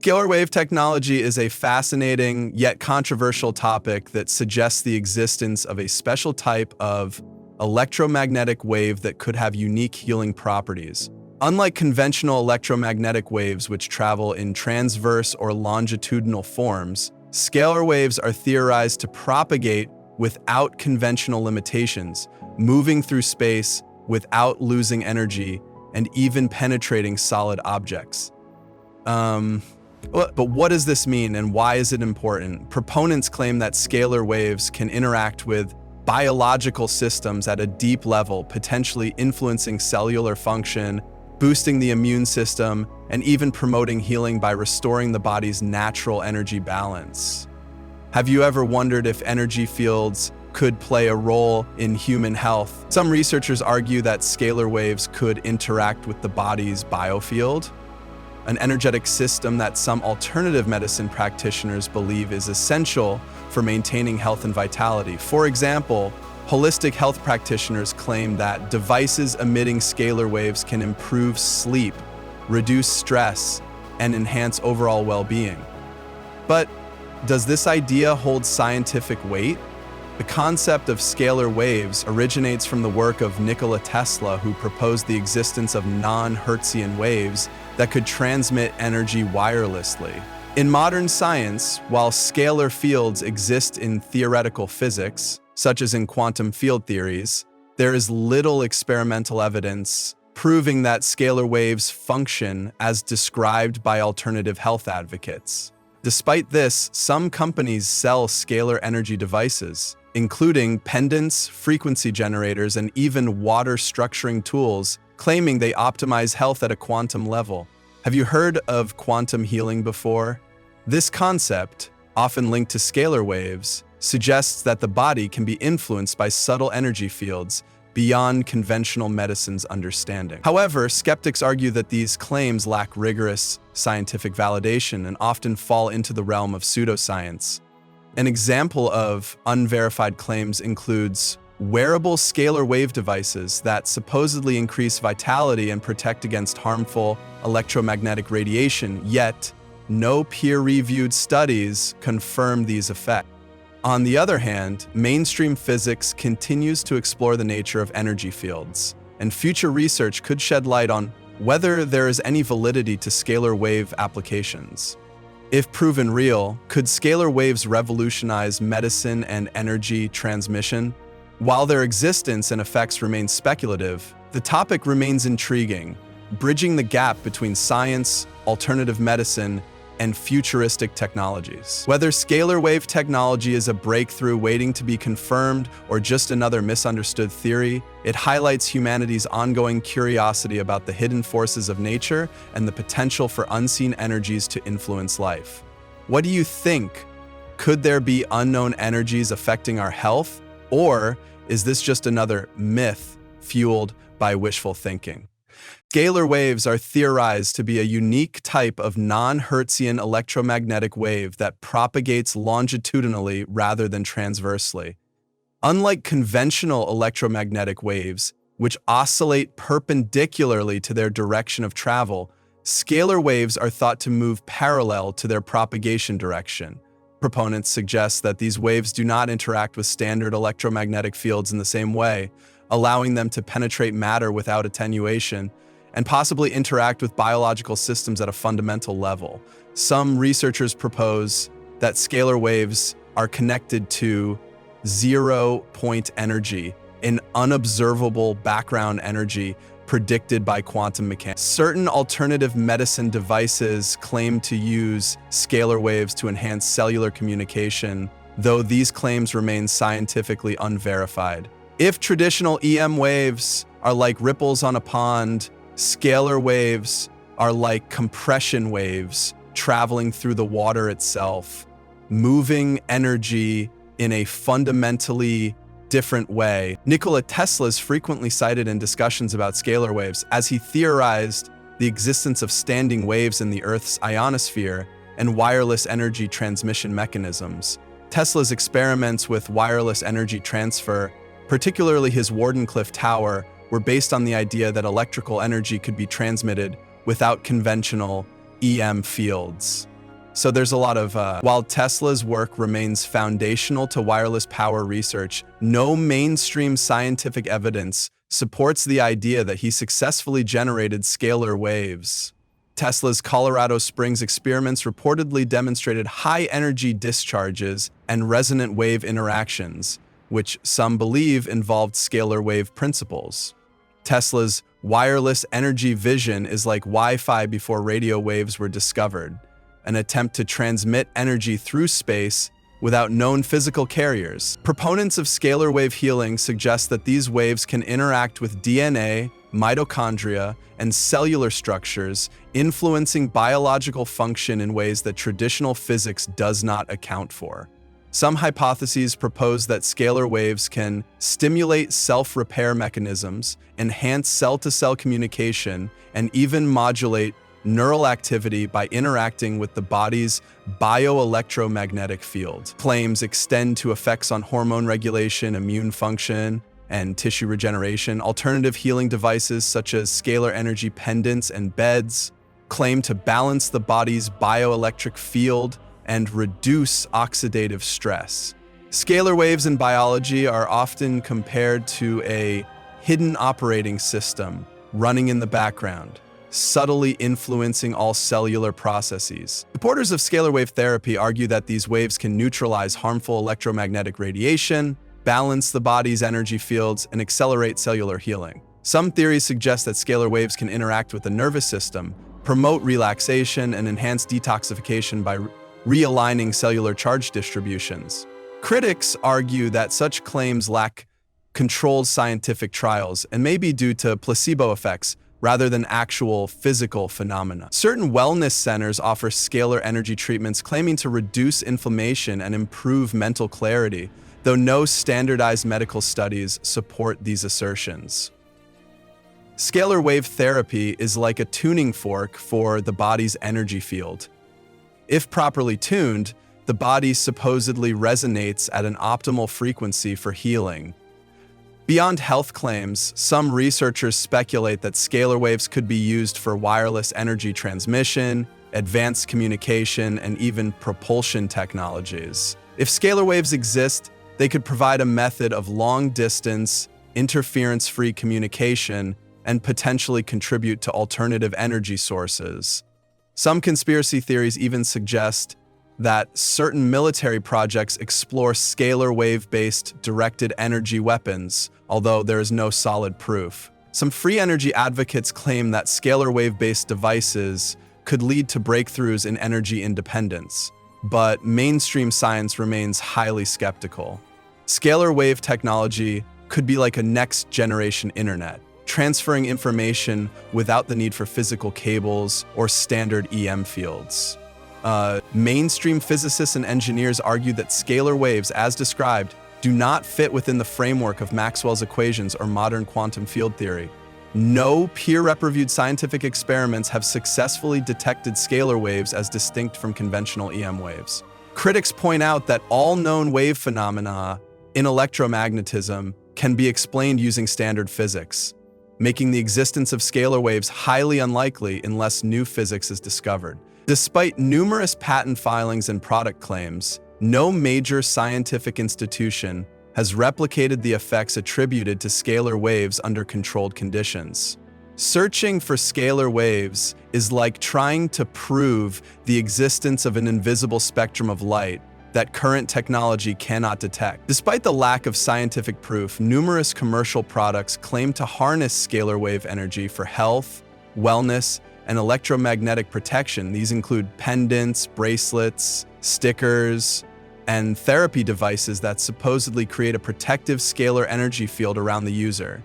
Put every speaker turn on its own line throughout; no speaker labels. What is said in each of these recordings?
Scalar wave technology is a fascinating yet controversial topic that suggests the existence of a special type of electromagnetic wave that could have unique healing properties. Unlike conventional electromagnetic waves which travel in transverse or longitudinal forms, scalar waves are theorized to propagate without conventional limitations, moving through space without losing energy and even penetrating solid objects. But what does this mean and why is it important? Proponents claim that scalar waves can interact with biological systems at a deep level, potentially influencing cellular function, boosting the immune system, and even promoting healing by restoring the body's natural energy balance. Have you ever wondered if energy fields could play a role in human health? Some researchers argue that scalar waves could interact with the body's biofield, an energetic system that some alternative medicine practitioners believe is essential for maintaining health and vitality. For example, holistic health practitioners claim that devices emitting scalar waves can improve sleep, reduce stress, and enhance overall well-being. But does this idea hold scientific weight? The concept of scalar waves originates from the work of Nikola Tesla, who proposed the existence of non-Hertzian waves that could transmit energy wirelessly. In modern science, while scalar fields exist in theoretical physics, such as in quantum field theories, there is little experimental evidence proving that scalar waves function as described by alternative health advocates. Despite this, some companies sell scalar energy devices, including pendants, frequency generators, and even water structuring tools, claiming they optimize health at a quantum level. Have you heard of quantum healing before? This concept, often linked to scalar waves, suggests that the body can be influenced by subtle energy fields beyond conventional medicine's understanding. However, skeptics argue that these claims lack rigorous scientific validation and often fall into the realm of pseudoscience. An example of unverified claims includes wearable scalar wave devices that supposedly increase vitality and protect against harmful electromagnetic radiation, yet no peer-reviewed studies confirm these effects. On the other hand, mainstream physics continues to explore the nature of energy fields, and future research could shed light on whether there is any validity to scalar wave applications. If proven real, could scalar waves revolutionize medicine and energy transmission? While their existence and effects remain speculative, the topic remains intriguing, bridging the gap between science, alternative medicine, and futuristic technologies. Whether scalar wave technology is a breakthrough waiting to be confirmed or just another misunderstood theory, it highlights humanity's ongoing curiosity about the hidden forces of nature and the potential for unseen energies to influence life. What do you think? Could there be unknown energies affecting our health? Or is this just another myth fueled by wishful thinking? Scalar waves are theorized to be a unique type of non-Hertzian electromagnetic wave that propagates longitudinally rather than transversely. Unlike conventional electromagnetic waves, which oscillate perpendicularly to their direction of travel, scalar waves are thought to move parallel to their propagation direction. Proponents suggest that these waves do not interact with standard electromagnetic fields in the same way, allowing them to penetrate matter without attenuation, and possibly interact with biological systems at a fundamental level. Some researchers propose that scalar waves are connected to zero-point energy, an unobservable background energy predicted by quantum mechanics. Certain alternative medicine devices claim to use scalar waves to enhance cellular communication, though these claims remain scientifically unverified. If traditional EM waves are like ripples on a pond, scalar waves are like compression waves traveling through the water itself, moving energy in a fundamentally different way. Nikola Tesla is frequently cited in discussions about scalar waves as he theorized the existence of standing waves in the Earth's ionosphere and wireless energy transmission mechanisms. Tesla's experiments with wireless energy transfer, particularly his Wardenclyffe Tower, were based on the idea that electrical energy could be transmitted without conventional EM fields. So there's a lot of, while Tesla's work remains foundational to wireless power research, no mainstream scientific evidence supports the idea that he successfully generated scalar waves. Tesla's Colorado Springs experiments reportedly demonstrated high-energy discharges and resonant wave interactions, which some believe involved scalar wave principles. Tesla's wireless energy vision is like Wi-Fi before radio waves were discovered, an attempt to transmit energy through space without known physical carriers. Proponents of scalar wave healing suggest that these waves can interact with DNA, mitochondria, and cellular structures, influencing biological function in ways that traditional physics does not account for. Some hypotheses propose that scalar waves can stimulate self-repair mechanisms, enhance cell-to-cell communication, and even modulate neural activity by interacting with the body's bioelectromagnetic field. Claims extend to effects on hormone regulation, immune function, and tissue regeneration. Alternative healing devices such as scalar energy pendants and beds claim to balance the body's bioelectric field and reduce oxidative stress. Scalar waves in biology are often compared to a hidden operating system running in the background, subtly influencing all cellular processes. Supporters of scalar wave therapy argue that these waves can neutralize harmful electromagnetic radiation, balance the body's energy fields, and accelerate cellular healing. Some theories suggest that scalar waves can interact with the nervous system, promote relaxation, and enhance detoxification by realigning cellular charge distributions. Critics argue that such claims lack controlled scientific trials and may be due to placebo effects rather than actual physical phenomena. Certain wellness centers offer scalar energy treatments claiming to reduce inflammation and improve mental clarity, though no standardized medical studies support these assertions. Scalar wave therapy is like a tuning fork for the body's energy field. If properly tuned, the body supposedly resonates at an optimal frequency for healing. Beyond health claims, some researchers speculate that scalar waves could be used for wireless energy transmission, advanced communication, and even propulsion technologies. If scalar waves exist, they could provide a method of long-distance, interference-free communication and potentially contribute to alternative energy sources. Some conspiracy theories even suggest that certain military projects explore scalar wave-based directed energy weapons, although there is no solid proof. Some free energy advocates claim that scalar wave-based devices could lead to breakthroughs in energy independence, but mainstream science remains highly skeptical. Scalar wave technology could be like a next-generation internet, transferring information without the need for physical cables or standard EM fields. Mainstream physicists and engineers argue that scalar waves, as described, do not fit within the framework of Maxwell's equations or modern quantum field theory. No peer-reviewed scientific experiments have successfully detected scalar waves as distinct from conventional EM waves. Critics point out that all known wave phenomena in electromagnetism can be explained using standard physics, making the existence of scalar waves highly unlikely unless new physics is discovered. Despite numerous patent filings and product claims, no major scientific institution has replicated the effects attributed to scalar waves under controlled conditions. Searching for scalar waves is like trying to prove the existence of an invisible spectrum of light that current technology cannot detect. Despite the lack of scientific proof, numerous commercial products claim to harness scalar wave energy for health, wellness, and electromagnetic protection. These include pendants, bracelets, stickers, and therapy devices that supposedly create a protective scalar energy field around the user.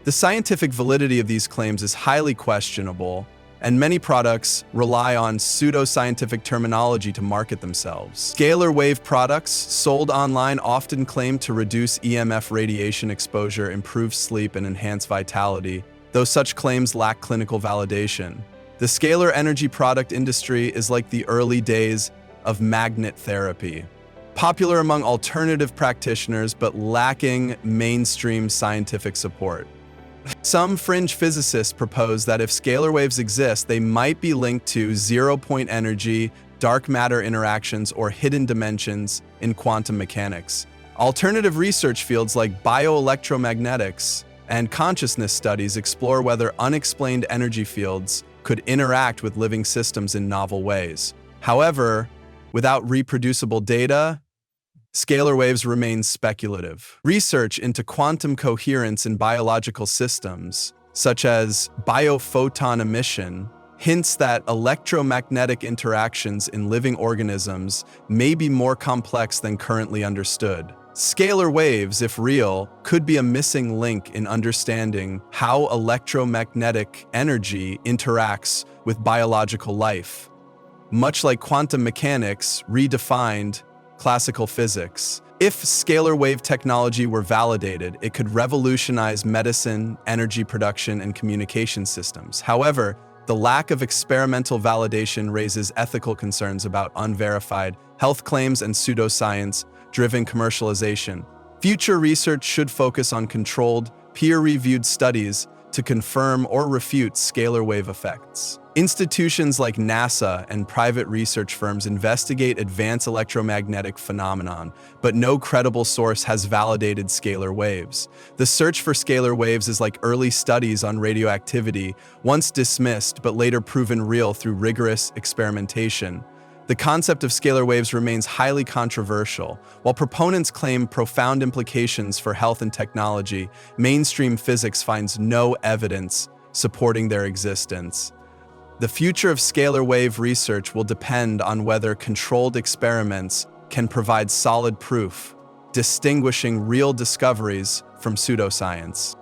The scientific validity of these claims is highly questionable, and many products rely on pseudoscientific terminology to market themselves. Scalar wave products sold online often claim to reduce EMF radiation exposure, improve sleep, and enhance vitality, though such claims lack clinical validation. The scalar energy product industry is like the early days of magnet therapy, popular among alternative practitioners but lacking mainstream scientific support. Some fringe physicists propose that if scalar waves exist, they might be linked to zero-point energy, dark matter interactions, or hidden dimensions in quantum mechanics. Alternative research fields like bioelectromagnetics and consciousness studies explore whether unexplained energy fields could interact with living systems in novel ways. However, without reproducible data, scalar waves remain speculative. Research into quantum coherence in biological systems, such as biophoton emission, hints that electromagnetic interactions in living organisms may be more complex than currently understood. Scalar waves, if real, could be a missing link in understanding how electromagnetic energy interacts with biological life. Much like quantum mechanics redefined classical physics, if scalar wave technology were validated, it could revolutionize medicine, energy production, and communication systems. However, the lack of experimental validation raises ethical concerns about unverified health claims and pseudoscience-driven commercialization. Future research should focus on controlled, peer-reviewed studies to confirm or refute scalar wave effects. Institutions like NASA and private research firms investigate advanced electromagnetic phenomenon, but no credible source has validated scalar waves. The search for scalar waves is like early studies on radioactivity, once dismissed but later proven real through rigorous experimentation. The concept of scalar waves remains highly controversial. While proponents claim profound implications for health and technology, mainstream physics finds no evidence supporting their existence. The future of scalar wave research will depend on whether controlled experiments can provide solid proof, distinguishing real discoveries from pseudoscience.